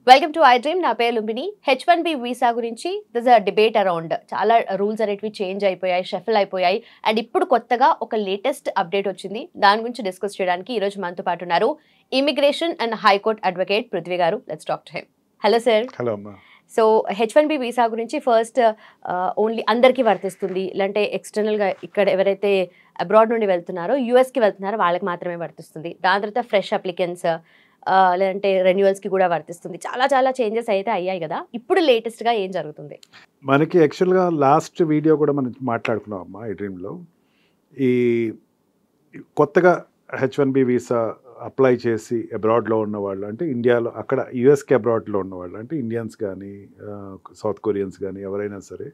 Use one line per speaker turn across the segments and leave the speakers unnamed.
Welcome to I dream. నా పేరు Lumbini. H1B visa గురించి దిస్ అ డిబేట్ అరౌండ్. చాలా రూల్స్ అనేటివి చేంజ్ అయిపోయాయి, షఫల్ అయిపోయాయి. అండ్ ఇప్పుడు కొత్తగా ఒక లేటెస్ట్ అప్డేట్ వచ్చింది. దాని గురించి డిస్కస్ చేయడానికి ఈ రోజు మనతో పాటు ఉన్నారు immigration and high court advocate Prithvi garu. Let's talk to him. Hello sir.
Hello అమ్మా.
సో H1B వీసా గురించి ఫస్ట్ ఓన్లీ అందరికీ వర్తిస్తుంది, ఇలాంటి ఎక్స్టర్నల్గా ఇక్కడ ఎవరైతే అబ్రాడ్ నుండి వెళ్తున్నారో యూఎస్కి వెళ్తున్నారో వాళ్ళకి మాత్రమే వర్తిస్తుంది. దాని తర్వాత ఫ్రెష్ అప్లికెంట్స్ లేదంటే రెన్యువల్స్కి కూడా వర్తిస్తుంది. చాలా చాలా చేంజెస్ అయితే అయ్యాయి కదా. ఇప్పుడు లేటెస్ట్గా ఏం జరుగుతుంది?
మనకి యాక్చువల్గా లాస్ట్ వీడియో కూడా మనం మాట్లాడుకున్నాం అమ్మా ఈ డ్రీమ్లో. ఈ కొత్తగా H1B వీసా అప్లై చేసి అబ్రాడ్లో ఉన్నవాళ్ళు, అంటే ఇండియాలో అక్కడ యుఎస్కి అబ్రాడ్లో ఉన్నవాళ్ళు, అంటే ఇండియన్స్ కానీ సౌత్ కొరియన్స్ కానీ ఎవరైనా సరే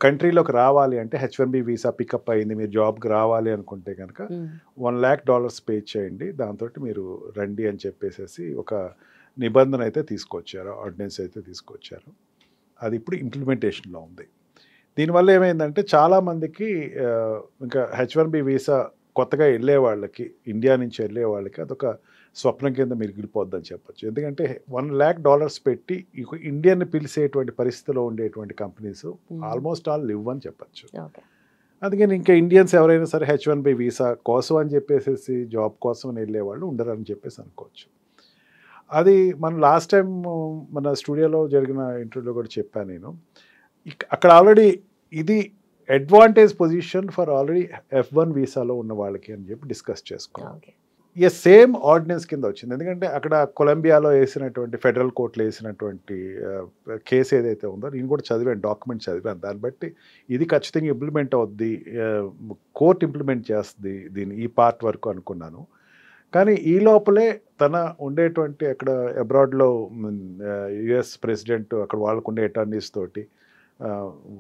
కంట్రీలోకి రావాలి అంటే H1B వీసా పికప్ అయింది, మీరు జాబ్కి రావాలి అనుకుంటే కనుక $1 lakh పే చేయండి, దాంతో మీరు రండి అని చెప్పేసి ఒక నిబంధన అయితే తీసుకొచ్చారు, ఆర్డినెన్స్ అయితే తీసుకొచ్చారు. అది ఇప్పుడు ఇంప్లిమెంటేషన్లో ఉంది. దీనివల్ల ఏమైందంటే చాలామందికి ఇంకా H1B వీసా కొత్తగా వెళ్ళే వాళ్ళకి, ఇండియా నుంచి వెళ్ళే వాళ్ళకి అదొక స్వప్నం కింద మిగిలిపోద్దని చెప్పచ్చు. ఎందుకంటే $1 lakh పెట్టి ఇండియన్ని పిలిచేటువంటి పరిస్థితిలో ఉండేటువంటి కంపెనీస్ ఆల్మోస్ట్ ఆల్ లివ్ అని చెప్పచ్చు. అందుకని ఇంకా ఇండియన్స్ ఎవరైనా సరే H1B వీసా కోసం అని చెప్పేసి జాబ్ కోసం అని వెళ్ళే వాళ్ళు ఉండరని చెప్పేసి అనుకోవచ్చు. అది మనం లాస్ట్ టైం మన స్టూడియోలో జరిగిన ఇంటర్వ్యూలో కూడా చెప్పాను నేను. అక్కడ ఆల్రెడీ ఇది advantage position for already F1 వీసాలో ఉన్న వాళ్ళకి అని చెప్పి డిస్కస్ చేసుకున్నాం. ఈ సేమ్ ఆర్డినెన్స్ కింద వచ్చింది. ఎందుకంటే అక్కడ కొలంబియాలో వేసినటువంటి ఫెడరల్ కోర్టులో వేసినటువంటి కేసు ఏదైతే ఉందో నేను కూడా చదివాను, డాక్యుమెంట్ చదివాను. దాన్ని బట్టి ఇది ఖచ్చితంగా ఇంప్లిమెంట్ అవుద్ది, కోర్టు ఇంప్లిమెంట్ చేస్తుంది దీన్ని, ఈ పార్ట్ వరకు అనుకున్నాను. కానీ ఈ లోపలే తన ఉండేటువంటి అక్కడ అబ్రాడ్లో యుఎస్ ప్రెసిడెంట్ అక్కడ వాళ్ళకు ఉండే అటార్నీస్ తోటి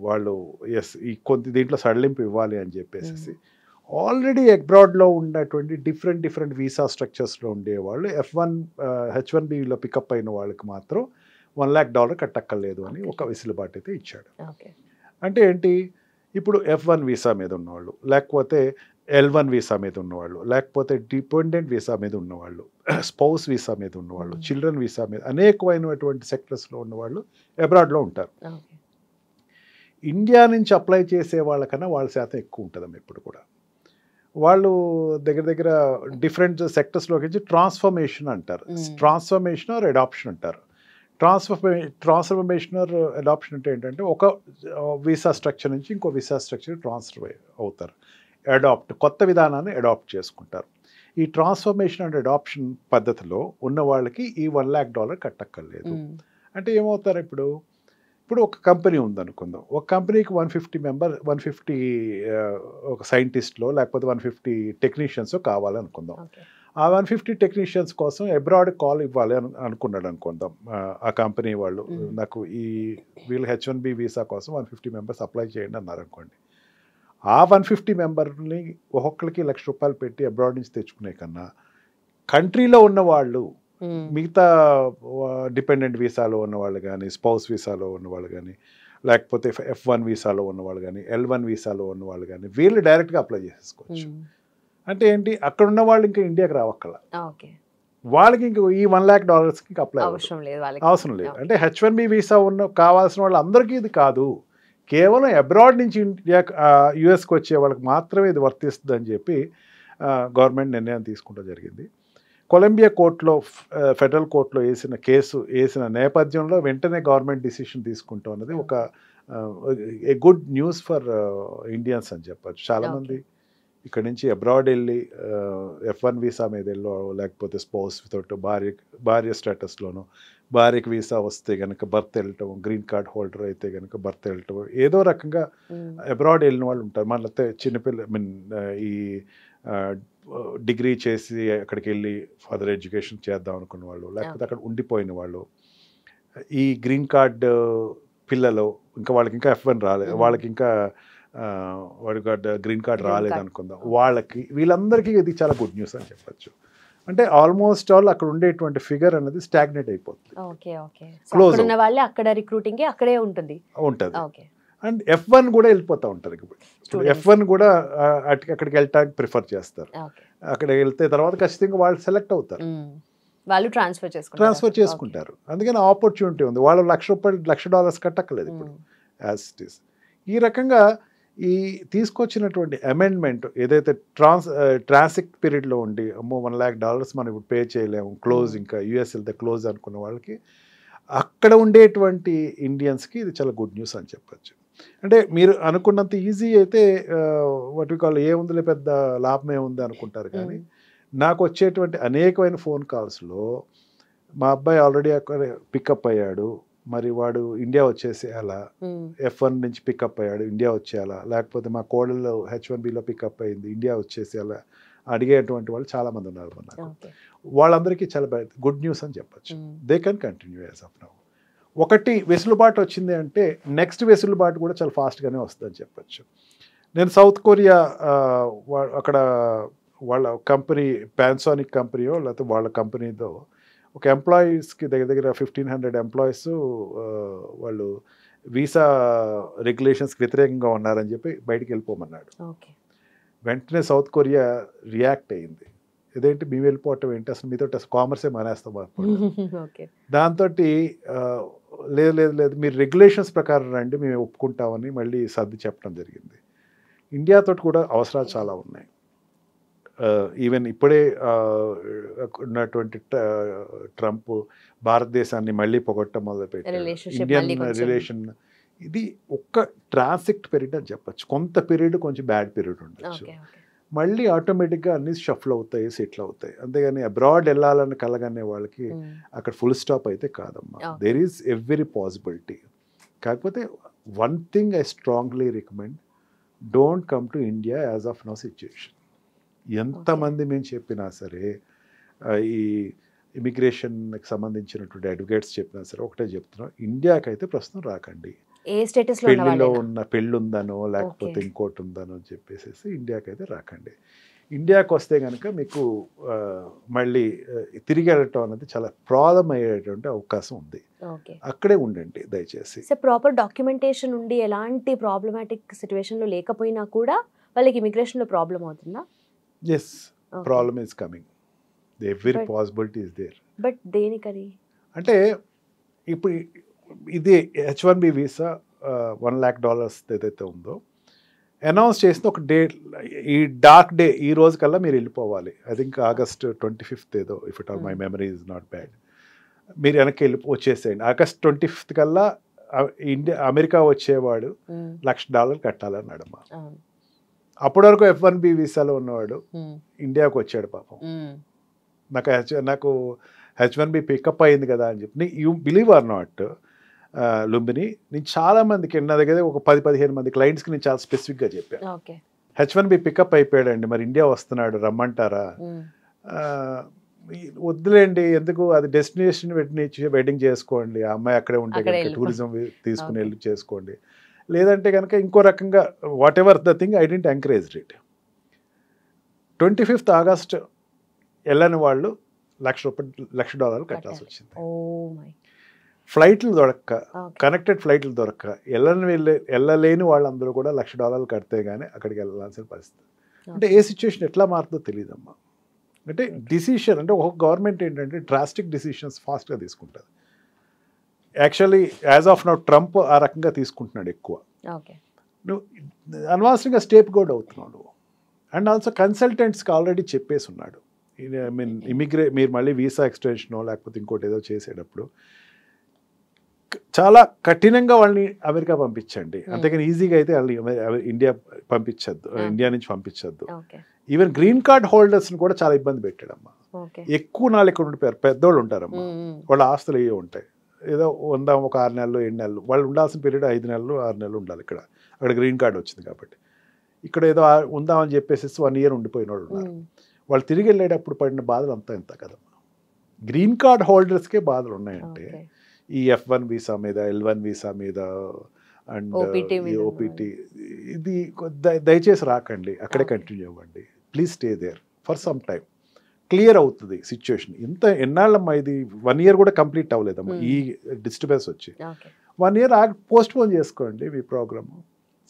వాళ్ళు ఈ కొంత దీంట్లో సడలింపు ఇవ్వాలి అని చెప్పేసి ఆల్రెడీ అబ్రాడ్లో ఉన్నటువంటి డిఫరెంట్ వీసా స్ట్రక్చర్స్లో ఉండేవాళ్ళు H1Bలో పికప్ అయిన వాళ్ళకి మాత్రం $1 lakh కట్టక్కర్లేదు అని ఒక వెసులుబాటు అయితే ఇచ్చాడు. అంటే ఏంటి, ఇప్పుడు F1 వీసా మీద ఉన్నవాళ్ళు, లేకపోతే L1 వీసా మీద ఉన్నవాళ్ళు, లేకపోతే డిపెండెంట్ వీసా మీద ఉన్నవాళ్ళు, స్పౌస్ వీసా మీద ఉన్నవాళ్ళు, చిల్డ్రన్ వీసా మీద అనేకమైనటువంటి సెక్టర్స్లో ఉన్నవాళ్ళు అబ్రాడ్లో ఉంటారు. ఇండియా నుంచి అప్లై చేసే వాళ్ళకన్నా వాళ్ళ శాతం ఎక్కువ ఉంటుందమ్మా. ఇప్పుడు కూడా వాళ్ళు దగ్గర డిఫరెంట్ సెక్టర్స్లోకి వచ్చి ట్రాన్స్ఫర్మేషన్ అంటారు, ట్రాన్స్ఫర్మేషన్ ఆర్ అడాప్షన్ అంటారు. ట్రాన్స్ఫర్మేషన్ ఆర్ అడాప్షన్ అంటే ఏంటంటే ఒక వీసా స్ట్రక్చర్ నుంచి ఇంకో వీసా స్ట్రక్చర్ ట్రాన్స్ఫర్ అవుతారు, కొత్త విధానాన్ని అడాప్ట్ చేసుకుంటారు. ఈ ట్రాన్స్ఫర్మేషన్ అండ్ అడాప్షన్ పద్ధతిలో ఉన్న వాళ్ళకి ఈ $1 lakh కట్టక్కర్లేదు. అంటే ఏమవుతారు, ఇప్పుడు ఒక కంపెనీ ఉందనుకుందాం, ఒక కంపెనీకి 150 ఒక సైంటిస్ట్లో లేకపోతే 150 టెక్నీషియన్స్ కావాలనుకుందాం. ఆ 150 టెక్నీషియన్స్ కోసం అబ్రాడ్ కాల్ ఇవ్వాలి అనుకున్నాడు అనుకుందాం ఆ కంపెనీ వాళ్ళు. నాకు వీళ్ళు H1B వీసా కోసం 150 మెంబర్స్ అప్లై చేయండి అన్నారు అనుకోండి. ఆ 150 మెంబర్ని ఒక్కొక్కరికి ₹1,00,000 పెట్టి అబ్రాడ్ నుంచి తెచ్చుకునే కన్నా కంట్రీలో ఉన్న వాళ్ళు, మిగతా డిపెండెంట్ వీసాలో ఉన్నవాళ్ళు కానీ, స్పౌస్ వీసాలో ఉన్నవాళ్ళు కానీ, లేకపోతే F1 వీసాలో ఉన్నవాళ్ళు కానీ, L1 వీసాలో ఉన్నవాళ్ళు కానీ వీళ్ళు డైరెక్ట్గా అప్లై చేసేసుకోవచ్చు. అంటే ఏంటి, అక్కడ ఉన్న వాళ్ళు ఇంకా ఇండియాకి రావక్కల, వాళ్ళకి ఇంక ఈ $1 lakh అప్లై అవసరం లేదు. అంటే H1B వీసా కావాల్సిన వాళ్ళు అందరికీ ఇది కాదు, కేవలం అబ్రాడ్ నుంచి యుఎస్కి వచ్చే వాళ్ళకి మాత్రమే ఇది వర్తిస్తుంది అని చెప్పి గవర్నమెంట్ నిర్ణయం తీసుకుంటూ జరిగింది. కొలంబియా కోర్టులో, ఫెడరల్ కోర్టులో వేసిన నేపథ్యంలో వెంటనే గవర్నమెంట్ డిసిషన్ తీసుకుంటూ ఉన్నది ఒక a good news for Indians అని చెప్పచ్చు. చాలామంది ఇక్కడ నుంచి అబ్రాడ్ వెళ్ళి F1 వీసా మీద వెళ్ళో, లేకపోతే స్పౌస్ తోటి భార్య స్టేటస్లోనో, భార్యకి వీసా వస్తే కనుక బర్త్ వెళ్ళటం, గ్రీన్ కార్డ్ హోల్డర్ అయితే కనుక బర్త్ వెళ్ళటం, ఏదో రకంగా అబ్రాడ్ వెళ్ళిన వాళ్ళు ఉంటారు. మళ్ళీ చిన్నపిల్ల ఈ డిగ్రీ చేసి అక్కడికి వెళ్ళి ఫర్దర్ ఎడ్యుకేషన్ చేద్దాం అనుకున్న వాళ్ళు, లేకపోతే అక్కడ ఉండిపోయిన వాళ్ళు, ఈ గ్రీన్ కార్డ్ పిల్లలు, ఇంకా వాళ్ళకి ఇంకా F1 రాలేదు, వాళ్ళకి ఇంకా గ్రీన్ కార్డ్ రాలేదు అనుకుందాం, వాళ్ళకి వీళ్ళందరికీ ఇది చాలా గుడ్ న్యూస్ అని చెప్పచ్చు. అంటే ఆల్మోస్ట్ ఆల్ అక్కడ ఉండేటువంటి ఫిగర్ అనేది స్టాగ్నేట్ అయిపోతుంది, క్లోజ్ ఉంటుంది. అండ్ F1 కూడా వెళ్ళిపోతూ ఉంటారు. ఇప్పుడు F1 కూడా అక్కడికి వెళ్ళటానికి ప్రిఫర్ చేస్తారు. అక్కడికి వెళ్తే తర్వాత ఖచ్చితంగా వాళ్ళు సెలెక్ట్ అవుతారు.
వాళ్ళు
ట్రాన్స్ఫర్ చేసుకుంటారు. అందుకని ఆపర్చునిటీ ఉంది. వాళ్ళు $1,00,000 కట్టక్కలేదు ఇప్పుడు యాజ్ ఇట్ ఈస్. ఈ రకంగా ఈ తీసుకొచ్చినటువంటి అమెండ్మెంట్ ఏదైతే ట్రాన్సిట్ పీరియడ్లో ఉండి అమ్మో $1,00,000 మనం ఇప్పుడు పే చేయలేము, క్లోజ్, ఇంకా యూఎస్ వెళ్తే క్లోజ్ అనుకున్న వాళ్ళకి, అక్కడ ఉండేటువంటి ఇండియన్స్కి ఇది చాలా గుడ్ న్యూస్ అని చెప్పచ్చు. అంటే మీరు అనుకున్నంత ఈజీ అయితే వాట్ వి కాల్ ఏముందిలే పెద్ద లాభం ఏముంది అనుకుంటారు. కానీ నాకు వచ్చేటువంటి అనేకమైన ఫోన్ కాల్స్లో మా అబ్బాయి ఆల్రెడీ అక్కడ పికప్ అయ్యాడు, మరి వాడు ఇండియా వచ్చేసేయాలా, F1 నుంచి పికప్ అయ్యాడు ఇండియా వచ్చేయాలా, లేకపోతే మా కోడల్లో H1Bలో పికప్ అయింది ఇండియా వచ్చేసేయాలా అడిగేటువంటి వాళ్ళు చాలామంది ఉన్నారు. నాకు వాళ్ళందరికీ చాలా గుడ్ న్యూస్ అని చెప్పచ్చు. They can continue as of now. ఒకటి వెసులుబాటు వచ్చింది అంటే నెక్స్ట్ వెసులుబాటు కూడా చాలా ఫాస్ట్గానే వస్తుందని చెప్పచ్చు. నేను సౌత్ కొరియా అక్కడ వాళ్ళ కంపెనీ పానాసోనిక్ కంపెనీయో లేకపోతే వాళ్ళ కంపెనీతో ఒక ఎంప్లాయీస్కి దగ్గర 1,500 ఎంప్లాయీస్ వాళ్ళు వీసా రెగ్యులేషన్స్కి వ్యతిరేకంగా ఉన్నారని చెప్పి బయటికి వెళ్ళిపోమన్నాడు. వెంటనే సౌత్ కొరియా రియాక్ట్ అయ్యింది. ఇదేంటి మేము వెళ్ళిపోవటం ఏంటి, అసలు మీతో అసలు కామర్సే మానేస్తాం. దాంతో లేదు మీరు రెగ్యులేషన్స్ ప్రకారం రండి మేము ఒప్పుకుంటామని మళ్ళీ సర్ది చెప్పడం జరిగింది. ఇండియాతో కూడా అవసరాలు చాలా ఉన్నాయి. ఈవెన్ ఇప్పుడే ఉన్నటువంటి ట్రంప్ భారతదేశాన్ని మళ్ళీ పొగట్టడం మొదలుపెట్టారు. ఇండియన్ రిలేషన్ ఇది ఒక్క ట్రాన్సిట్ పీరియడ్ అని చెప్పచ్చు. కొంత పీరియడ్ కొంచెం బ్యాడ్ పీరియడ్ ఉండొచ్చు, మళ్ళీ ఆటోమేటిక్గా అన్ని షఫల్ అవుతాయి, సెటిల్ అవుతాయి. అంతేగాని అబ్రాడ్ వెళ్ళాలని కలగనే వాళ్ళకి అక్కడ ఫుల్ స్టాప్ అయితే కాదమ్మా. There is every possibility. కాకపోతే one thing I strongly recommend, don't come to India as of now situation. ఎంతమంది మేము చెప్పినా సరే, ఈ ఇమిగ్రేషన్కి సంబంధించినటువంటి అడ్వకేట్స్ చెప్పినా సరే ఒకటే చెప్తున్నాం, ఇండియాకి అయితే ప్రస్తుతం రాకండి. పెళ్లిలో ఉన్న పెళ్ళి ఉందనో లేకపోతే ఇంకోటి ఉందనో అని చెప్పేసి ఇండియాకి అయితే రాకండి. ఇండియాకి వస్తే కనుక మీకు మళ్ళీ తిరిగి వెళ్ళటం అనేది చాలా ప్రాబ్లం అయ్యేటువంటి అవకాశం ఉంది. అక్కడే ఉండండి దయచేసి.
ప్రాపర్ డాక్యుమెంటేషన్ ఉండి ఎలాంటి ప్రాబ్లమాటిక్ సిచ్యువేషన్లో లేకపోయినా కూడా వాళ్ళకి ఇమిగ్రేషన్లో ప్రాబ్లం అవుతుందా?
Yes, problem is coming. Every possibility is there. But
దేనికని అంటే
ఇప్పుడు ఇది H1B వీసా $1,00,000 ఏదైతే ఉందో అనౌన్స్ చేసిన ఒక డే, ఈ డార్క్ డే ఈ రోజు కల్లా మీరు వెళ్ళిపోవాలి. ఐ థింక్ August 25th ఏదో, if it all my memory is not bad, మీరు వెనక్కి వచ్చేసేయండి. August 25th కల్లా అమెరికా వచ్చేవాడు $1,00,000 కట్టాలన్నాడమ్మా. అప్పటి వరకు F1B వీసాలో ఉన్నవాడు ఇండియాకు వచ్చాడు పాపం. నాకు H1B పికప్ అయింది కదా అని చెప్పి, you believe are not Lumbini, నేను చాలామందికి నా దగ్గర ఒక 10-15 మంది క్లయింట్స్కి నేను చాలా స్పెసిఫిక్గా చెప్పాను, H1B పికప్ అయిపోయాడండి, మరి ఇండియా వస్తున్నాడు రమ్మంటారా? వద్దులేండి, ఎందుకు, అది డెస్టినేషన్ వెడ్డింగ్ చేసుకోండి, ఆ అమ్మాయి అక్కడే ఉంటే కనుక టూరిజం తీసుకుని వెళ్ళి చేసుకోండి, లేదంటే కనుక ఇంకో రకంగా whatever the thing, I don't encourage it. 25th August వెళ్ళని వాళ్ళు $1,00,000 కట్టాల్సి వచ్చింది. ఫ్లైట్లు దొరక్క, కనెక్టెడ్ ఫ్లైట్లు దొరక్క, వెళ్ళలేని వాళ్ళందరూ కూడా $1,00,000 కడితే కానీ అక్కడికి వెళ్ళాల్సిన పరిస్థితి. అంటే ఏ సిచ్యువేషన్ ఎట్లా మారుతుందో తెలియదమ్మా. అంటే డిసిషన్ అంటే ఒక గవర్నమెంట్ ఏంటంటే డ్రాస్టిక్ డిసిషన్స్ ఫాస్ట్గా తీసుకుంటుంది. Actually as of now Trump ఆ రకంగా తీసుకుంటున్నాడు ఎక్కువ. నువ్వు అనవసరంగా స్టేప్ గోడ్ అవుతున్నావు నువ్వు. అండ్ ఆల్సో కన్సల్టెంట్స్కి ఆల్రెడీ చెప్పేసి ఉన్నాడు, ఐ మీన్ మీరు మళ్ళీ వీసా ఎక్స్టెన్షనో లేకపోతే ఇంకోటి ఏదో చేసేటప్పుడు చాలా కఠినంగా వాళ్ళని అమెరికా పంపించండి, అంతేకాని ఈజీగా అయితే వాళ్ళని ఇండియా పంపించద్దు, ఇండియా నుంచి పంపించద్దు. ఈవెన్ గ్రీన్ కార్డ్ హోల్డర్స్ని కూడా చాలా ఇబ్బంది పెట్టాడమ్మా. ఎక్కువ నాళ్ళు ఇక్కడ ఉండిపోయారు, పెద్దోళ్ళు ఉంటారమ్మా, వాళ్ళ ఆస్తులు ఏవో ఉంటాయి, ఏదో ఉందాం ఒక 6 నెలలు 7 నెలలు, వాళ్ళు ఉండాల్సిన పీరియడ్ 5 నెలలు 6 నెలలు ఉండాలి. అక్కడ గ్రీన్ కార్డ్ వచ్చింది కాబట్టి ఇక్కడ ఏదో ఉందామని చెప్పేసి 1 year ఉండిపోయిన వాళ్ళు ఉన్నారు. వాళ్ళు తిరిగి వెళ్ళేటప్పుడు పడిన బాధలు అంతా ఎంత కదమ్మా. గ్రీన్ కార్డ్ హోల్డర్స్కే బాధలు ఉన్నాయంటే ఈ F1 వీసా మీద, L1 వీసా మీద అండ్ ఓపీటీ, ఇది దయచేసి రాకండి, అక్కడే కంటిన్యూ అవ్వండి. Please stay there for some time. Clear అవుతుంది సిచ్యువేషన్. ఎన్నాళ్ళమ్మా ఇది, 1 year కూడా కంప్లీట్ అవ్వలేదమ్మా ఈ డిస్టర్బెన్స్ వచ్చి. 1 year పోస్ట్పోన్ చేసుకోండి మీ programme,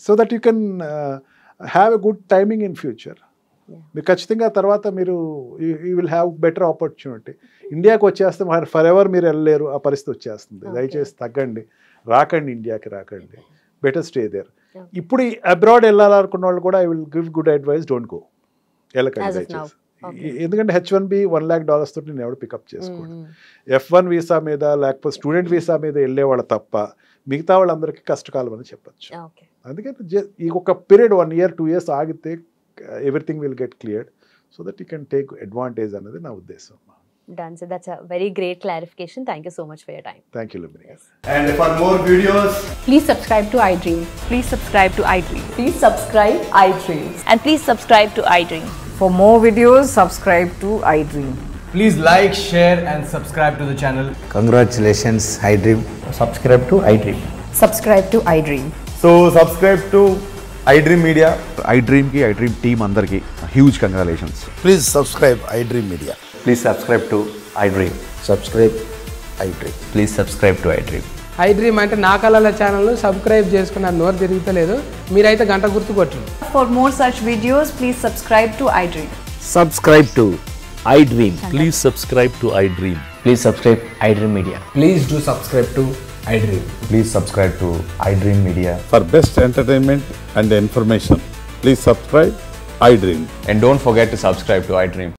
so that you can have a good timing in future. మీరు ఖచ్చితంగా తర్వాత మీరు you will have better opportunity. ఇండియాకి వచ్చేస్తే ఫర్ ఎవర్ మీరు వెళ్ళలేరు, ఆ పరిస్థితి వచ్చేస్తుంది. దయచేసి తగ్గండి, రాకండి, ఇండియాకి రాకండి, బెటర్ స్టే దేర్. ఇప్పుడు అబ్రాడ్ వెళ్ళాలనుకున్న వాళ్ళు కూడా I will give good advice, don't go, వెళ్ళకండి దయచేసి. ఎందుకంటే H1B $1 lakh తోటి నేను ఎవరు పికప్ చేసుకోండి. F1 వీసా మీద లేకపోతే స్టూడెంట్ వీసా మీద వెళ్ళేవాళ్ళు తప్ప మిగతా వాళ్ళందరికీ కష్టకాలం అని చెప్పచ్చు. అందుకని ఈ ఒక పీరియడ్ 1 year 2 years ఆగితే everything will get cleared so that you can take advantage అనేది నా ఉద్దేశం.
Done. So that's a very great clarification. Thank you so much for your time.
Thank you, Lumini.
Yes.
And for more videos,
please subscribe to iDream.
Please subscribe to iDream.
Please subscribe iDream.
And please subscribe to iDream.
For more videos, subscribe to iDream.
please like, share and subscribe to the channel.
Congratulations, iDream.
Subscribe to iDream.
Subscribe to iDream.
So subscribe to iDream Media.
iDream ki iDream team andarki huge congratulations.
Please subscribe iDream Media.
Please subscribe to iDream.
Subscribe iDream.
Please subscribe to iDream.
iDream అంటే నా కళల ఛానల్ను subscribe చేసుకున్నారు, నోరు తిరుగుతలేదు, మీరైతే గంట గుర్తు కొట్టండి.
For more such videos, please subscribe to iDream.
Subscribe to iDream.
Please subscribe to iDream. Please subscribe iDream Media.
Please do subscribe to iDream.
Please subscribe to iDream Media.
For best entertainment and information, please subscribe iDream.
And don't forget to subscribe to iDream.